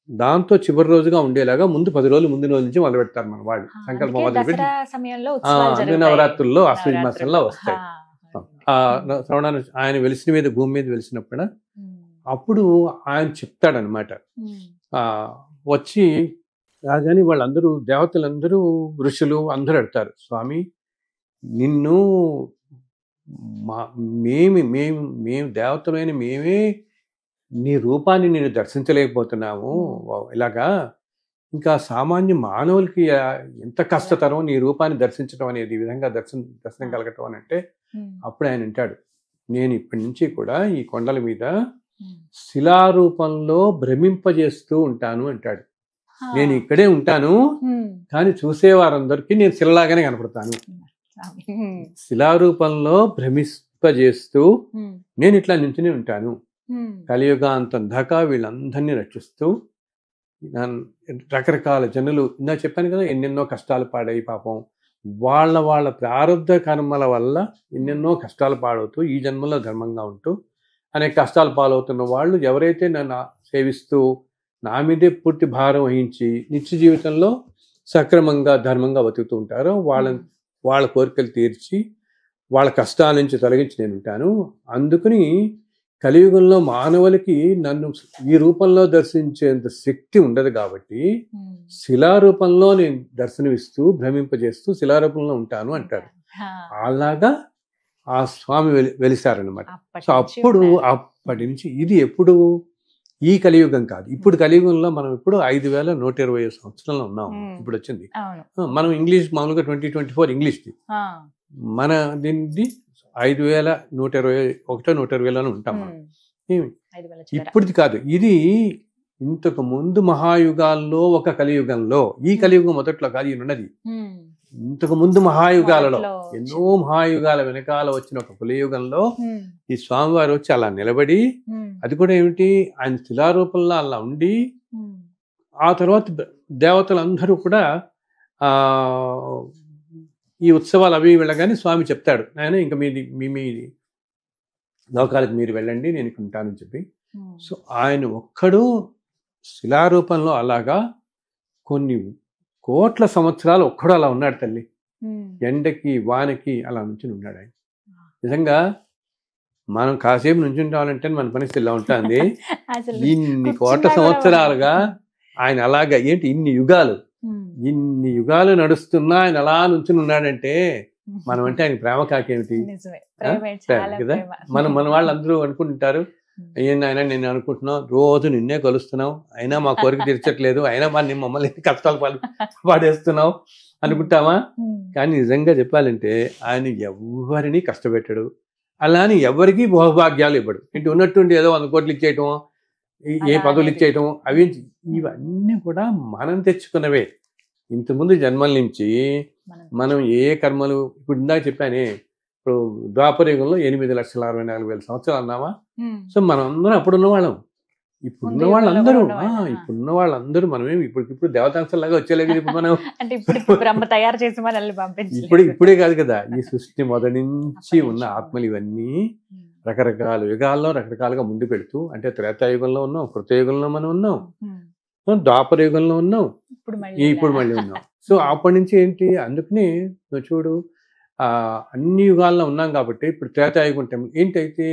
దాంతో చివరి రోజుగా ఉండేలాగా ముందు 10 రోజుల ముందు రోజు నుంచి మొదలు పెడతారు మన వాళ్ళు. సంకల్పం మొదలుపెట్టి నవరాత్రుల్లో ఆశ్వేజ మాసంలో వస్తాయి. శ్రవణ ఆయన వెలిసిన మీద భూమి మీద వెలిసినప్పుడు అప్పుడు ఆయన చెప్తాడనమాట. వచ్చి రాగానే వాళ్ళందరూ దేవతలందరూ ఋషులు అందరూ అడతారు, స్వామి నిన్ను మేము దేవతలైన మేమే నీ రూపాన్ని నేను దర్శించలేకపోతున్నాము. ఇలాగా ఇంకా సామాన్య మానవులకి ఎంత కష్టతరం నీ రూపాన్ని దర్శించడం అనేది, ఈ విధంగా దర్శనం కలగటం అని అంటే, అప్పుడు ఆయన అంటాడు, నేను ఇప్పటి నుంచి కూడా ఈ కొండల మీద శిలారూపంలో భ్రమింపజేస్తూ ఉంటాను అంటాడు. నేను ఇక్కడే ఉంటాను, కానీ చూసేవారందరికీ నేను శిలలాగానే కనపడతాను. శిలారూపంలో భ్రమింపజేస్తూ నేను ఇట్లా నించుని ఉంటాను. కలియుగాంతం దాకా వీళ్ళందరినీ రక్షిస్తూ రకరకాల జనులు, ఇందా చెప్పాను కదా, ఎన్నెన్నో కష్టాలు పాడాయి పాపం. వాళ్ళ ప్రారంధ కర్మల వల్ల ఎన్నెన్నో కష్టాలు పాడవుతూ ఈ జన్మలో ధర్మంగా ఉంటూ అనేక కష్టాలు పాలవుతున్న వాళ్ళు ఎవరైతే నన్ను సేవిస్తూ నా మీదే పూర్తి భారం వహించి నిత్య జీవితంలో సక్రమంగా ధర్మంగా బతుకుతూ ఉంటారో వాళ్ళ కోరికలు తీర్చి వాళ్ళ కష్టాల నుంచి తొలగించి నేను ఉంటాను. అందుకని కలియుగంలో మానవులకి నన్ను ఈ రూపంలో దర్శించేంత శక్తి ఉండదు కాబట్టి శిలారూపంలో నేను దర్శనమిస్తూ భ్రమింపజేస్తూ శిలారూపంలో ఉంటాను అంటారు. అలాగా ఆ స్వామి వెలిసారనమాట. సో అప్పటి నుంచి ఇది ఎప్పుడు ఈ కలియుగం కాదు, ఇప్పుడు కలియుగంలో మనం ఇప్పుడు 5120 సంవత్సరంలో ఉన్నాం. ఇప్పుడు వచ్చింది మనం ఇంగ్లీష్ మామూలుగా 2024 ఇంగ్లీష్ది, మన దీనిది 5121 ఉంటాం మనం. ఇప్పుడుది కాదు, ఇది ఇంతకు ముందు మహాయుగాల్లో ఒక కలియుగంలో, ఈ కలియుగం మొదట్లో కాదు ఈయన ఉన్నది. ఇంతకు ముందు మహాయుగాలలో ఎన్నో మహాయుగాల వెనకాల వచ్చిన ఒక కలియుగంలో ఈ స్వామివారు వచ్చి అలా నిలబడి, అది కూడా ఏమిటి, ఆయన శిలారూపంలో అలా ఉండి, ఆ తర్వాత దేవతలందరూ కూడా ఈ ఉత్సవాలు అవి వెళ్ళగానే స్వామి చెప్తాడు, ఆయన ఇంకా మీ లోకాలకు మీరు వెళ్ళండి, నేను ఇక్కడ ఉంటానని చెప్పి. సో ఆయన ఒక్కడు శిలారూపంలో అలాగా కొన్ని కోట్ల సంవత్సరాలు ఒక్కడు అలా ఉన్నాడు తల్లి. ఎండకి వానకి అలా నుంచి ఉన్నాడు ఆయన. నిజంగా మనం కాసేపు నుంచుంటామంటే మన పరిస్థితి ఇలా ఉంటుంది. ఇన్ని కోట్ల సంవత్సరాలుగా ఆయన అలాగా ఏంటి ఇన్ని యుగాలు నడుస్తున్నా ఆయన అలా నుంచుని ఉన్నాడంటే మనం అంటే ఆయన ప్రేమ కాకేమిటి కదా. మన వాళ్ళందరూ అనుకుంటుంటారు, ఆయన నేను అనుకుంటున్నాం రోజు నిన్నే కలుస్తున్నావు, అయినా మా కోరిక తీర్చట్లేదు, అయినా మమ్మల్ని కష్టాలు పాడేస్తున్నావు అనుకుంటామా? కానీ నిజంగా చెప్పాలంటే ఆయన ఎవరిని కష్టపెట్టడు, అలా అని ఎవరికి భోగభాగ్యాలు ఇవ్వడు. ఇంటి ఉన్నట్టుండి ఏదో 100 కోట్లు ఇచ్చేయటం, ఏ పదవులు ఇచ్చేయటం, ఇవన్నీ కూడా మనం తెచ్చుకున్నవే. ఇంతకుముందు జన్మల నుంచి మనం ఏ కర్మలు, ఇప్పుడు ఇందాక చెప్పానే, ఇప్పుడు ద్వాపరయుగంలో 8,64,000 సంవత్సరాలు అన్నావా? సో మనం అందరం అప్పుడున్న వాళ్ళం, ఇప్పుడున్న వాళ్ళందరూ మనమేమి ఇప్పుడు దేవతాంశంలాగా వచ్చేలేదు. ఇప్పుడు మనం తయారు చేసి మనల్ని ఇప్పుడే కాదు కదా, ఈ సృష్టి మొదటి నుంచి ఉన్న ఆత్మలు ఇవన్నీ రకరకాల యుగాల్లో రకరకాలుగా ముందు పెడుతూ, అంటే త్రేతాయుగంలో ఉన్నాం, కృతయుగంలో మనం ఉన్నాం, ద్వాపరయుగంలో ఉన్నాం, ఇప్పుడు మళ్ళీ ఉన్నాం. సో అప్పటి నుంచి ఏంటి, అందుకని నువ్వు చూడు అన్ని యుగాల్లో ఉన్నాం కాబట్టి ఇప్పుడు త్రేతాయుగం ఏంటైతే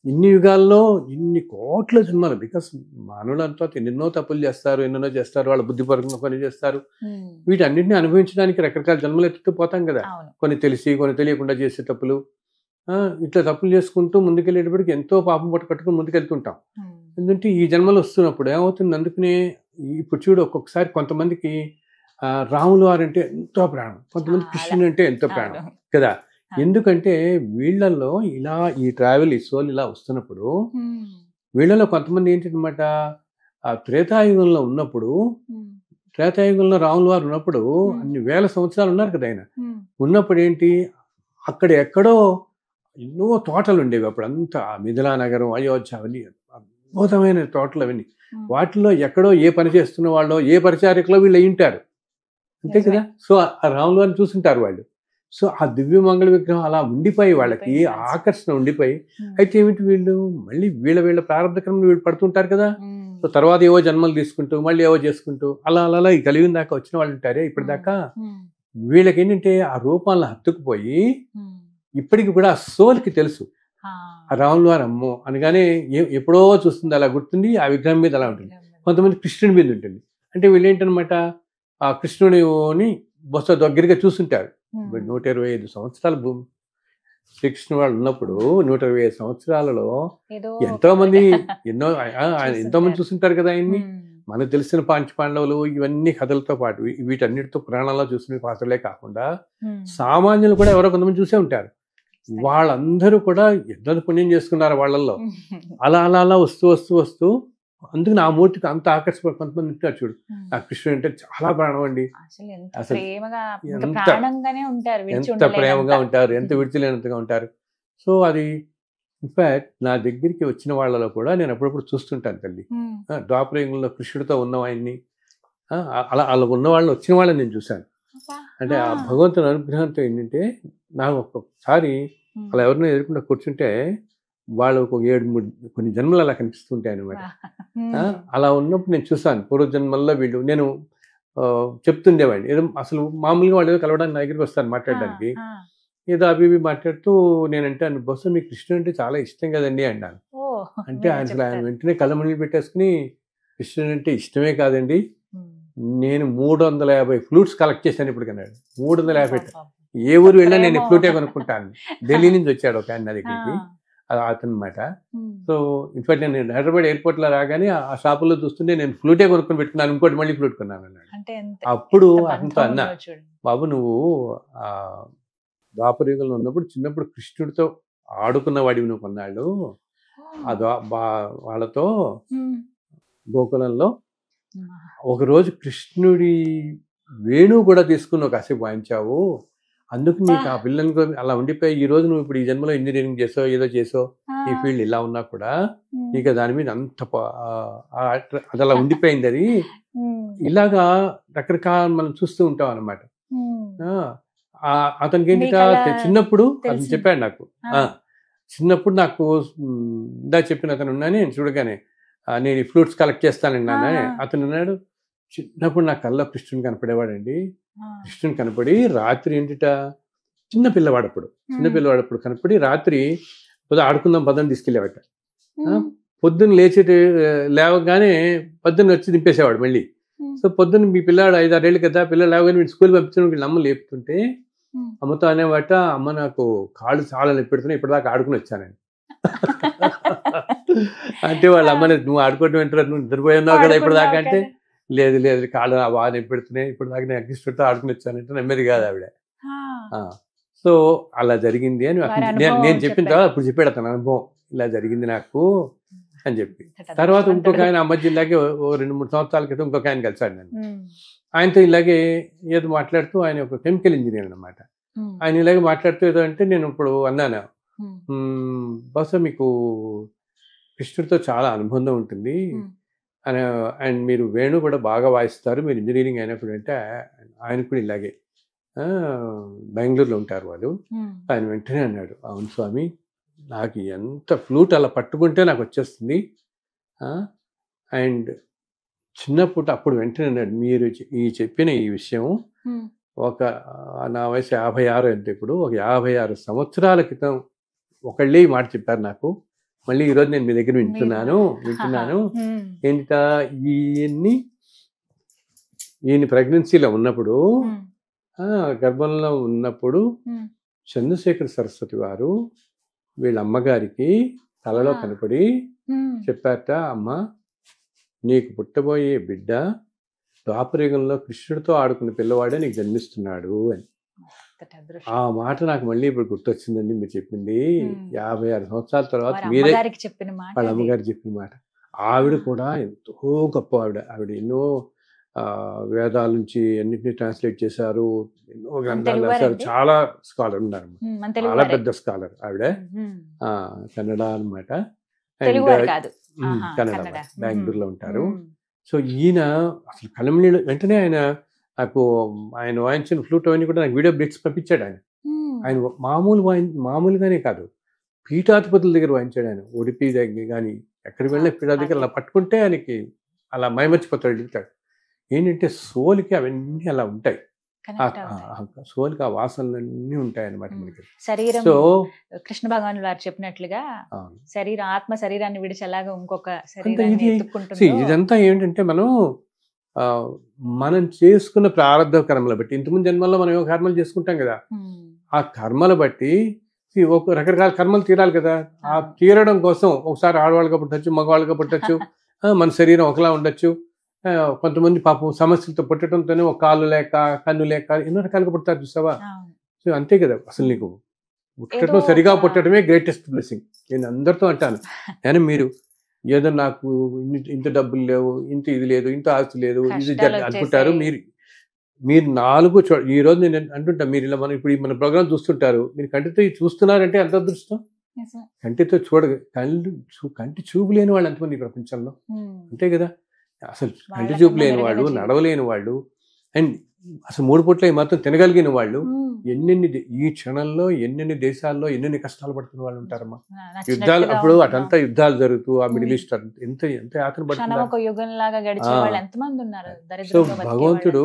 ఇన్ని యుగాల్లో ఇన్ని కోట్ల జన్మలు, బికాస్ మానవులంతా ఎన్నెన్నో తప్పులు చేస్తారు, ఎన్నెన్నో చేస్తారు, వాళ్ళ బుద్ధిపరంగా పని చేస్తారు. వీటన్నిటిని అనుభవించడానికి రకరకాల జన్మలు ఎత్తుతూ పోతాం కదా, కొన్ని తెలిసి కొన్ని తెలియకుండా చేసే తప్పులు. ఇట్లా తప్పులు చేసుకుంటూ ముందుకెళ్ళేటప్పటికి ఎంతో పాపం పట్టుకట్టుకుని ముందుకెళ్తుంటాం. ఎందుకంటే ఈ జన్మలు వస్తున్నప్పుడు ఏమవుతుంది, అందుకనే ఇప్పుడు చూడు ఒక్కొక్కసారి కొంతమందికి రాములు వారంటే ఎంతో ప్రాణం, కొంతమంది కృష్ణుడు అంటే ఎంతో ప్రాణం కదా. ఎందుకంటే వీళ్ళల్లో ఇలా ఈ ట్రావెల్ ఈ సోల్ ఇలా వస్తున్నప్పుడు వీళ్ళలో కొంతమంది ఏంటన్నమాట, ఆ త్రేతాయుగంలో ఉన్నప్పుడు, త్రేతాయుగంలో రాముల వారు ఉన్నప్పుడు అన్ని వేల సంవత్సరాలు ఉన్నారు కదా ఆయన. ఉన్నప్పుడు ఏంటి, అక్కడ ఎక్కడో ఎన్నో తోటలు ఉండేవి. అప్పుడు అంతా మిథిలా నగరం, అయోధ్య, అవన్నీ అద్భుతమైన తోటలు అవన్నీ. వాటిలో ఎక్కడో ఏ పని చేస్తున్న వాళ్ళు, ఏ పరిచారికలో వీళ్ళు అయ్యింటారు, అంతే కదా. సో ఆ రాముల వారిని చూసుంటారు వాళ్ళు. సో ఆ దివ్యమంగళ విగ్రహం అలా ఉండిపోయి వాళ్ళకి ఆకర్షణ ఉండిపోయి, అయితే ఏమిటి వీళ్ళు మళ్ళీ వీళ్ళ ప్రారంభ క్రమం వీళ్ళు పడుతుంటారు కదా. సో తర్వాత ఏవో జన్మలు తీసుకుంటూ మళ్ళీ ఏవో చేసుకుంటూ అలా ఈ కలిగిన దాకా వచ్చిన వాళ్ళు ఉంటారే ఇప్పటిదాకా, వీళ్ళకి ఏంటంటే ఆ రూపాలను హత్తుకుపోయి ఇప్పటికి కూడా ఆ సోల్కి తెలుసు ఆ రాముల వారు అమ్మో అనగానే ఎప్పుడో చూస్తుంది, అలా గుర్తుంది, ఆ విగ్రహం మీద అలా ఉంటుంది. కొంతమంది కృష్ణుడి మీద ఉంటుంది. అంటే వీళ్ళు ఏంటనమాట, ఆ కృష్ణుడిని బొత్స దగ్గరగా చూస్తుంటారు. 125 సంవత్సరాల భూమి శ్రీకృష్ణ వాళ్ళు ఉన్నప్పుడు 125 సంవత్సరాలలో ఎంతో మంది ఎంతోమంది చూస్తుంటారు కదా ఆయన్ని. మనకు తెలిసిన పాండవులు ఇవన్నీ కథలతో పాటు వీటన్నిటితో పురాణాల్లో చూసిన పాత్రలే కాకుండా సామాన్యులు కూడా ఎవరో కొంతమంది చూసే ఉంటారు. వాళ్ళందరూ కూడా ఎంత పుణ్యం చేసుకున్నారు వాళ్ళల్లో. అలా అలా అలా వస్తూ వస్తూ వస్తూ అందుకు నా మూర్తికి అంత ఆకర్షణ. కొంతమంది ఉంటారు చూడు, ఆ కృష్ణుడు అంటే చాలా ప్రాణం అండి, అసలు ఎంత ప్రేమగా ఉంటారు, ఎంత విడిచిలేనంతగా ఉంటారు. సో అది ఇన్ఫాక్ట్ నా దగ్గరికి వచ్చిన వాళ్ళలో కూడా నేను అప్పుడప్పుడు చూస్తుంటాను తల్లి. ద్వాపరయుగంలో కృష్ణుడితో ఉన్న ఆయన్ని, అలా అలా ఉన్న వాళ్ళని వచ్చిన వాళ్ళని నేను చూశాను. అంటే ఆ భగవంతుని అనుగ్రహంతో ఏంటంటే నాకు ఒక్కొక్కసారి అలా ఎవరినో ఎదుర్కొంటే కూర్చుంటే వాళ్ళు ఒక 7-3 కొన్ని జన్మలు అలా కనిపిస్తుంటాయి అనమాట. అలా ఉన్నప్పుడు నేను చూసాను పూర్వజన్మల్లో వీళ్ళు. నేను చెప్తుండేవాడిని ఏదో, అసలు మామూలుగా వాళ్ళు ఏదో కలవడానికి నా దగ్గరికి వస్తాను మాట్లాడడానికి, ఏదో అవి మాట్లాడుతూ నేనంటే అన్న బహుశా మీకు కృష్ణుడు అంటే చాలా ఇష్టం కదండి అన్నాను. అంటే ఆయన వెంటనే కళ్ళమణిలు పెట్టేసుకుని కృష్ణుడు అంటే ఇష్టమే కాదండి, నేను 350 ఫ్లూట్స్ కలెక్ట్ చేశాను ఇప్పుడు కన్నాడు. 350. ఏ ఊరు వెళ్ళినా నేను ఫ్లూటే కొనుక్కుంటాను. ఢిల్లీ నుంచి వచ్చాడు ఒక ఆయన నా దగ్గరికి, అతను అనమాట. సో ఇన్ఫాక్ట్ నేను హైదరాబాద్ ఎయిర్పోర్ట్ లో రాగానే ఆ షాపుల్లో చూస్తుంటే నేను ఫ్లూటే కొనుక్కొని పెట్టుకున్నాను, ఇంకోటి మళ్ళీ ఫ్లూట్ కొన్నాను అన్నాడు. అప్పుడు అతనితో అన్నా, బాబు నువ్వు ద్వాపరయుగంలో ఉన్నప్పుడు చిన్నప్పుడు కృష్ణుడితో ఆడుకున్న వాడివి నువ్వు కొన్నాళ్ళు, వాళ్ళతో గోకులంలో ఒకరోజు కృష్ణుడి వేణువు కూడా తీసుకుని ఒక కాసేపు వాయించావు, అందుకు నీకు ఆ పిల్లలకి అలా ఉండిపోయి ఈ రోజు నువ్వు ఇప్పుడు ఈ జన్మలో ఇంజనీరింగ్ చేసావు, ఏదో చేసావు, ఈ ఫీల్డ్ ఇలా ఉన్నా కూడా నీకు దాని మీద అంత అది అలా ఉండిపోయింది. అది ఇలాగా రకరకాల మనం చూస్తూ ఉంటాం అనమాట. అతనికి ఏంటి చిన్నప్పుడు అతను చెప్పాడు నాకు, చిన్నప్పుడు నాకు ఇందా చెప్పిన అతను ఉన్నాను, నేను చూడగానే నేను ఈ ఫ్రూట్స్ కలెక్ట్ చేస్తానండి నాన్న. అతను అన్నాడు, చిన్నప్పుడు నా కళ్ళ కృష్ణుని కనపడేవాడండి, కృష్ణుని కనపడి రాత్రి ఏంటిట చిన్నపిల్లవాడప్పుడు కనపడి రాత్రి ఆడుకుందాం పదని తీసుకెళ్ళేవాట. పొద్దున్న లేవగానే పొద్దున్న వచ్చి దింపేసేవాడు మళ్ళీ. సో పొద్దున్న మీ పిల్లాడు 5-6 ఏళ్ళు కదా, పిల్లలు లేవగానే వీళ్ళు స్కూల్ పంపించడం వీళ్ళు అమ్మ లేపుతుంటే అమ్మతో అనేవాట, అమ్మ నాకు కాళ్ళు చాలా నొప్పి పెడుతున్నాయి, ఇప్పటిదాకా ఆడుకుని వచ్చానండి. అంటే వాళ్ళ అమ్మని నువ్వు ఆడుకోవడం ఏంటారు, నువ్వు నిద్రపోయి ఉన్నావు కదా ఇప్పటిదాకా అంటే, లేదు కాళ్ళు బాగా నొప్పి పెడుతున్నాయి, ఇప్పటిదాకా నేను అగ్నిష్టుడితో ఆడుకుని వచ్చానంటే నమ్మేది కాదు ఆవిడ. సో అలా జరిగింది అని నేను చెప్పిన తర్వాత అప్పుడు చెప్పాడు అతను అనుభవం, ఇలా జరిగింది నాకు అని చెప్పి. తర్వాత ఇంకొక ఆయన అమ్మ జిల్లాకి 2-3 సంవత్సరాల క్రితం ఇంకొక ఆయన కలిసాడు నన్ను. ఆయనతో ఇలాగే ఏదో మాట్లాడుతూ, ఆయన ఒక కెమికల్ ఇంజనీర్ అనమాట. ఆయన ఇలాగే మాట్లాడుతూ ఏదో అంటే నేను ఇప్పుడు అన్నాను, బహుశా మీకు కృష్ణుడితో చాలా అనుబంధం ఉంటుంది అండ్ మీరు వేణు కూడా బాగా వాయిస్తారు, మీరు ఇంజనీరింగ్ అయినప్పుడు అంటే. ఆయన కూడా ఇలాగే బెంగళూరులో ఉంటారు వాళ్ళు. ఆయన వెంటనే అన్నాడు, అవును స్వామి, నాకు ఎంత ఫ్లూట్ అలా పట్టుకుంటే నాకు వచ్చేస్తుంది. అండ్ చిన్నప్పుడు అప్పుడు వెంటనే అన్నాడు, మీరు చెప్పిన ఈ విషయం నా వయసు 56 అంటే ఇప్పుడు ఒక 56 సంవత్సరాల క్రితం ఒకళ్ళే ఈ మాట చెప్పారు నాకు. మళ్ళీ ఈరోజు నేను మీ దగ్గర వింటున్నాను. ఏంటా ఈయన ప్రెగ్నెన్సీలో ఉన్నప్పుడు, గర్భంలో ఉన్నప్పుడు చంద్రశేఖర సరస్వతి వారు వీళ్ళ అమ్మగారికి కలలో కనపడి చెప్పారట, అమ్మ నీకు పుట్టబోయే బిడ్డ ద్వాపరయుగంలో కృష్ణుడితో ఆడుకున్న పిల్లవాడే నీకు జన్మిస్తున్నాడు అని. ఆ మాట నాకు మళ్ళీ ఇప్పుడు గుర్తొచ్చిందండి మీరు చెప్పింది. 56 సంవత్సరాల తర్వాత మీరే వాళ్ళ అమ్మగారు చెప్పిన మాట. ఆవిడ కూడా ఎంతో గొప్ప ఆవిడ ఎన్నో వేదాల నుంచి అన్నింటినీ ట్రాన్స్లేట్ చేశారు, ఎన్నో గ్రంథాలు రాశారు, చాలా స్కాలర్ ఉన్నారు, చాలా పెద్ద స్కాలర్ ఆవిడ. కన్నడ అనమాట, కన్నడ బెంగళూరులో ఉంటారు. సో ఈయన అసలు కళ్ళమణిలో వెంటనే ఆయన వాయించిన ఫ్లూట్ అవన్నీ కూడా నాకు వీడియో బ్రిక్స్ పంపించాడు. ఆయన మామూలుగానే కాదు, పీఠాధిపతుల దగ్గర వాయించాడు ఆయన. ఉడిపి దగ్గర కానీ ఎక్కడికి వెళ్ళిన పీఠాధిపతి దగ్గర అలా పట్టుకుంటే ఆయనకి అలా మైమర్చిపోతాడు, అడుగుతాడు. ఏంటంటే సోలికి అవన్నీ అలా ఉంటాయి, సోలికి ఆ వాసనలన్నీ ఉంటాయి అన్నమాట మనకి. శరీరం, సో కృష్ణ భగవాన్ వారు చెప్పినట్లుగా ఆత్మ శరీరాన్ని విడిచేలాగా ఇంకొక ఇదంతా ఏంటంటే మనం చేసుకున్న ప్రారంభ కర్మలు బట్టి, ఇంతకుముందు జన్మల్లో మనం ఏమో కర్మలు చేసుకుంటాం కదా, ఆ కర్మలు బట్టి ఒక రకరకాల కర్మలు తీరాలి కదా. ఆ తీరడం కోసం ఒకసారి ఆడవాళ్ళుగా పుట్టచ్చు, మగవాళ్ళుగా పుట్టచ్చు, మన శరీరం ఒకలా ఉండొచ్చు. కొంతమంది పాపం సమస్యలతో పుట్టడంతోనే ఒక కాళ్ళు లేక, కన్ను లేక ఎన్నో రకాలుగా పుడతారు చూసావా. సో అంతే కదా, అసలు నీకు పుట్టడం సరిగా పుట్టడమే గ్రేటెస్ట్ బ్లెస్సింగ్. నేను అందరితో అంటాను, కానీ మీరు ఏదో నాకు ఇంత డబ్బులు లేవు, ఇంత ఇది లేదు, ఇంత ఆస్తి లేదు, ఇది అనుకుంటారు. మీరు 4 ఈ రోజు నేను అంటుంటా, మీరు ఇలా ఇప్పుడు మన ప్రోగ్రామ్ చూస్తుంటారు, మీరు కంటితో ఇది చూస్తున్నారంటే ఎంత అదృష్టం. కంటితో కంటి చూపు లేని వాళ్ళు ఎంతమంది ఈ ప్రపంచంలో, అంతే కదా. అసలు కంటి చూపు లేని వాళ్ళు, నడవలేని వాళ్ళు, అండ్ అసలు 3 పూట్ల మాత్రం తినగలిగిన వాళ్ళు ఈ క్షణంలో ఎన్నెన్ని దేశాల్లో ఎన్నెన్ని కష్టాలు పడుతున్న వాళ్ళు ఉంటారమ్మా. యుద్ధాలు అప్పుడు అటంతా యుద్ధాలు జరుగుతూ ఆ మిడిల్ ఈస్ట్ ఎంత ఎంత ఆకలి పడుతున్నారు. సో భగవంతుడు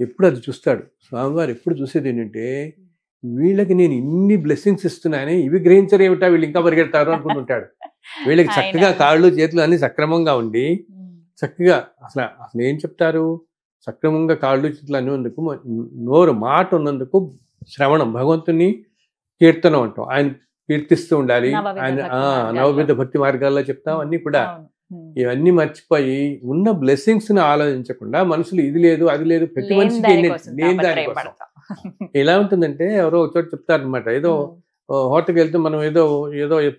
ఎప్పుడు అది చూస్తాడు. స్వామివారు ఎప్పుడు చూసేది ఏంటంటే, వీళ్ళకి నేను ఇన్ని బ్లెస్సింగ్స్ ఇస్తున్నాయని ఇవి గ్రహించరు ఏమిటా, వీళ్ళు ఇంకా పరిగెడతారు అనుకుంటుంటాడు. వీళ్ళకి చక్కగా కాళ్ళు చేతులు అన్ని సక్రమంగా ఉండి, చక్కగా అసలు ఏం చెప్తారు, సక్రమంగా కాళ్ళు చేతులు అనేందుకు, నోరు మాట ఉన్నందుకు శ్రవణం, భగవంతుని కీర్తనం అంటాం, ఆయన కీర్తిస్తూ ఉండాలి. ఆయన నవవిధ భక్తి మార్గాల్లో చెప్తాం అన్ని కూడా. ఇవన్నీ మర్చిపోయి ఉన్న బ్లెస్సింగ్స్ ని ఆలోచించకుండా మనుషులు ఇది లేదు అది లేదు, ప్రతి మనిషికి నేను దానికోసం. ఎలా ఉంటుందంటే, ఎవరో ఒక చోట చెప్తారనమాట, ఏదో హోటల్కి వెళ్తే మనం ఏదో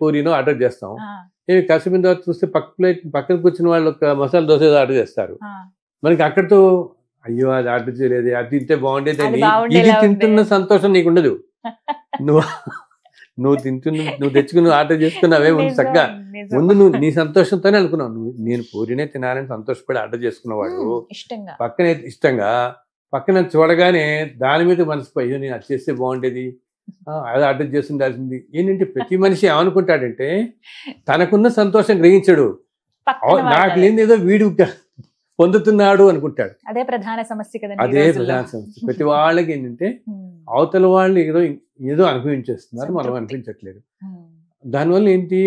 పూరీనో ఆర్డర్ చేస్తాం, కాసేపు తర్వాత చూస్తే పక్కన కూర్చున్న వాళ్ళు ఒక మసాలా దోశ ఆర్డర్ చేస్తారు. మనకి అక్కడితో అయ్యో అది ఆర్డర్ చేయలేదు, అది తింటే బాగుండేది అని ఇది తింటున్న సంతోషం నీకు ఉండదు. నువ్వు తెచ్చుకుని ఆర్డర్ చేసుకున్నావే ముందు చక్కగా, ముందు నువ్వు నీ సంతోషంతోనే అనుకున్నావు. నేను పూరినే తినాలని సంతోషపడి ఆర్డర్ చేసుకున్నవాడు పక్కనే పక్కన చూడగానే దాని మీద మనసుపోయి, అయ్యో నేను అది చేస్తే బాగుండేది, అది ఆర్డర్ చేసి ఉండాల్సింది. ఏంటంటే ప్రతి మనిషి ఏమనుకుంటాడంటే, తనకున్న సంతోషం గ్రహించడు, నాకు లేని ఏదో వీడు పొందుతున్నాడు అనుకుంటాడు. అదే ప్రధాన సమస్య కదా. అదే ప్రధాన సమస్య. ప్రతి వాళ్ళకి ఏంటంటే, అవతల వాళ్ళు ఏదో అనుభవించేస్తున్నారు, మనం అనిపించట్లేదు. దానివల్ల ఏంటి,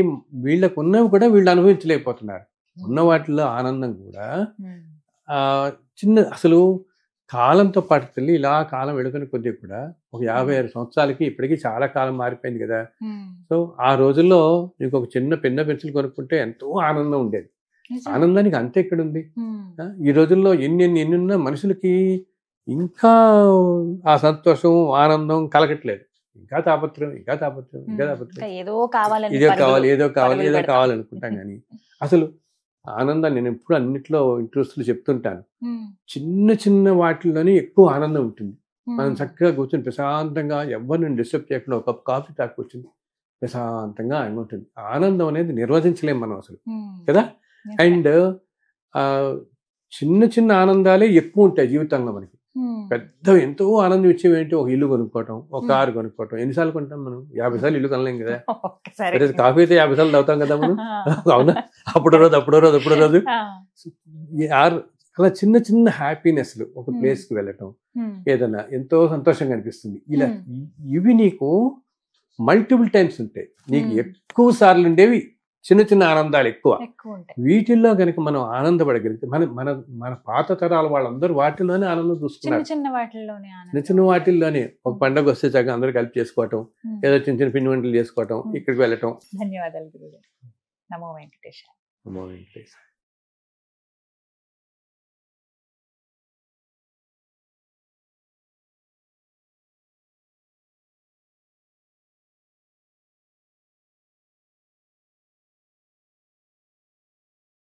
వీళ్ళకు ఉన్నవి కూడా వీళ్ళు అనుభవించలేకపోతున్నారు. ఉన్న వాటిలో ఆనందం కూడా అసలు కాలంతో పాటు తల్లి, ఇలా కాలం వెళుతున్న కొద్దీ కూడా ఒక 56 సంవత్సరాలకి ఇప్పటికీ చాలా కాలం మారిపోయింది కదా. సో ఆ రోజుల్లో నీకు ఒక చిన్న పెన్న పెన్సిల్ కొనుక్కుంటే ఎంతో ఆనందం ఉండేది. ఆనందానికి అంతే ఎక్కడుంది. ఈ రోజుల్లో ఎన్నున్నా మనుషులకి ఇంకా ఆ సంతోషం ఆనందం కలగట్లేదు. ఇంకా తాపత్రం ఏదో కావాలి అనుకుంటాం. కానీ అసలు ఆనందాన్ని నేను ఎప్పుడు అన్నిట్లో ఇంట్రెస్ట్లు చెప్తుంటాను, చిన్న చిన్న వాటిల్లోనే ఎక్కువ ఆనందం ఉంటుంది. మనం చక్కగా కూర్చొని ప్రశాంతంగా ఎవరిని డిస్టర్బ్ చేయకుండా ఒక కప్ కాఫీ తాకొచ్చింది ప్రశాంతంగా ఉంటుంది. ఆనందం అనేది నిర్వచించలేం మనం అసలు కదా. అండ్ చిన్న చిన్న ఆనందాలే ఎక్కువ ఉంటాయి జీవితంలో మనకి. పెద్ద ఎంతో ఆనందం ఇచ్చేవి ఏంటి, ఒక ఇల్లు కొనుక్కోవటం, ఒక కారు కొనుక్కోవటం. ఎన్నిసార్లు కొంటాం మనం? 50 సార్లు ఇల్లు కొనలేం కదా. కాఫీ అయితే 50 సార్లు తాగుతాం కదా మనం, అవునా? అప్పుడో రోజు అలా చిన్న చిన్న హ్యాపీనెస్లు, ఒక ప్లేస్కి వెళ్ళటం, ఏదన్నా ఎంతో సంతోషంగా అనిపిస్తుంది. ఇలా ఇవి నీకు మల్టిపుల్ టైమ్స్ ఉంటాయి. నీకు ఎక్కువ సార్లు ఉండేవి చిన్న చిన్న ఆనందాలు ఎక్కువ. వీటిల్లో కనుక మనం ఆనందపడగలిగితే, మన పాత తరాల వాళ్ళందరూ వాటిల్లోనే ఆనందం చూస్తున్నారు. చిన్న వాటిల్లోనే ఒక పండుగ వస్తే చక్కగా అందరూ కలిపి చేసుకోవటం, ఏదో చిన్న చిన్న పిండి వంటలు చేసుకోవటం, ఇక్కడికి వెళ్ళటం. ధన్యవాదాలు గురుగారు. నమో వెంకటేశాయ. నమో వెంకటేశాయ.